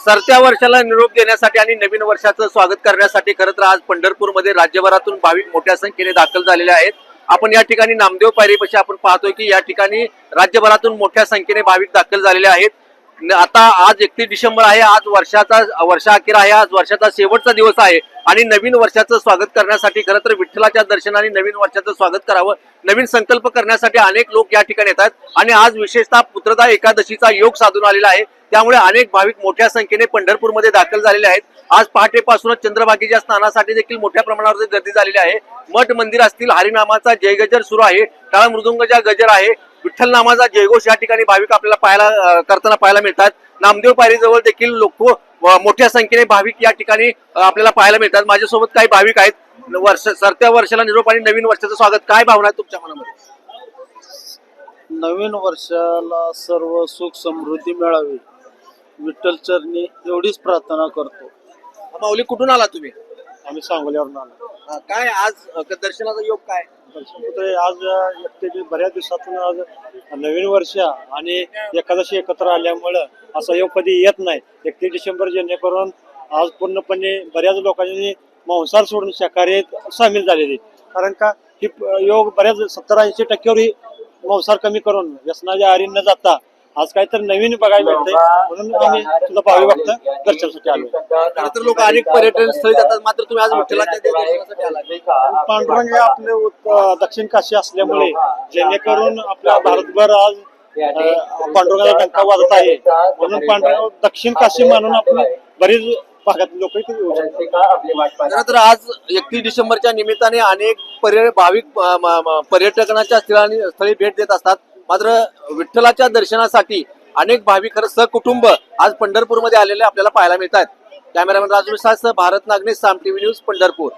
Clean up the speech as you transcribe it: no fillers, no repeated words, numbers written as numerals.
सरत्या वर्षाला निरोप देण्यासाठी आणि नवीन वर्षाचं स्वागत करण्यासाठी खरं तर आज पंढरपूरमध्ये राज्यभरातून भाविक मोठ्या संख्येने दाखल झालेले आहेत। आपण या ठिकाणी नामदेव पायरीपाशी आपण पाहतोय की या ठिकाणी राज्यभरातून मोठ्या संख्येने भाविक दाखल झालेले आहेत। आता आज 31 डिसेंबर आहे, आज वर्षाअखेर आहे, आज वर्षाचा शेवटचा दिवस आहे आणि नवीन वर्षाचं स्वागत करण्यासाठी खरं तर विठ्ठलाच्या दर्शनाने नवीन वर्षाचं स्वागत करावं, नवीन संकल्प करण्यासाठी अनेक लोक या ठिकाणी येतात आणि आज विशेषतः पुत्रदा एकादशीचा योग साधून आलेला आहे। त्यामुळे अनेक भाविक मोठ्या संख्येने पंढरपूरमध्ये दाखल झालेले आहेत। आज पहाटेपासूनच चंद्रभागेच्या स्नानासाठी देखील मोठ्या प्रमाणावर गर्दी झालेली आहे। मठ मंदिर असतील, हरिनामाचा जयगजर सुरू आहे, टाळ मृदुंगाचा गजर आहे, विठ्ठल नामाचा जयघोष या ठिकाणी भाविक आपल्याला करताना पाहायला मिळतात। नामदेव पायरीजवळ देखील लोक मोठ्या संख्येने भाविक या ठिकाणी आपल्याला पाहायला मिळतात। माझ्यासोबत काही भाविक आहेत। सरत्या वर्षाला निरोप आणि नवीन वर्षाचं स्वागत, काय भावना आहे तुमच्या मनामध्ये? नवीन वर्षाला सर्व सुख समृद्धी मिळावी, विठ्ठल चरणी एवढीच प्रार्थना करतो। माऊली, कुठून आला तुम्ही? आम्ही सांगोल्यावरून आलो। काय आज दर्शनाचा योग काय? आज बऱ्याच दिवसातून आज नवीन वर्ष आणि एकादशी एकत्र आल्यामुळं असा योग कधी येत नाही। 31 डिसेंबर जेणेकरून आज पूर्णपणे बऱ्याच लोकांनी मांसाहार सोडून शाकाहारीत सामील झालेले, कारण का ही योग बऱ्याच 70-80% ही मांसाहार कमी करून व्यसनाच्या आहारी न जाता आज काहीतरी नवीन बघायला मिळतंय, म्हणून आम्ही सुद्धा भावी भक्त दर्शनासाठी आलो। खरं तर लोक अनेक पर्यटन स्थळी जातात, मात्र तुम्ही आज विठ्ठलाच्या दर्शनासाठी आला। पांडुरंग हे आपले दक्षिण काशी असल्यामुळे जेणेकरून आपल्या भारतभर आज पांडुरंगाचा डंका वाजत आहे, म्हणून पांडुरंग दक्षिण काशी म्हणून आपण बरीच भागात लोक इथे येऊ शकतात। खरं तर आज 31 डिसेंबरच्या निमित्ताने अनेक भाविक पर्यटनाच्या स्थळी भेट देत असतात, मात्र विठ्ठलाच्या दर्शनासाठी अनेक भाविक खरं सहकुटुंब आज पंढरपूरमध्ये आलेले आपल्याला पाहायला मिळतात। कॅमेरामॅन राजू सास, भारत नागने, साम टीव्ही न्यूज, पंढरपूर।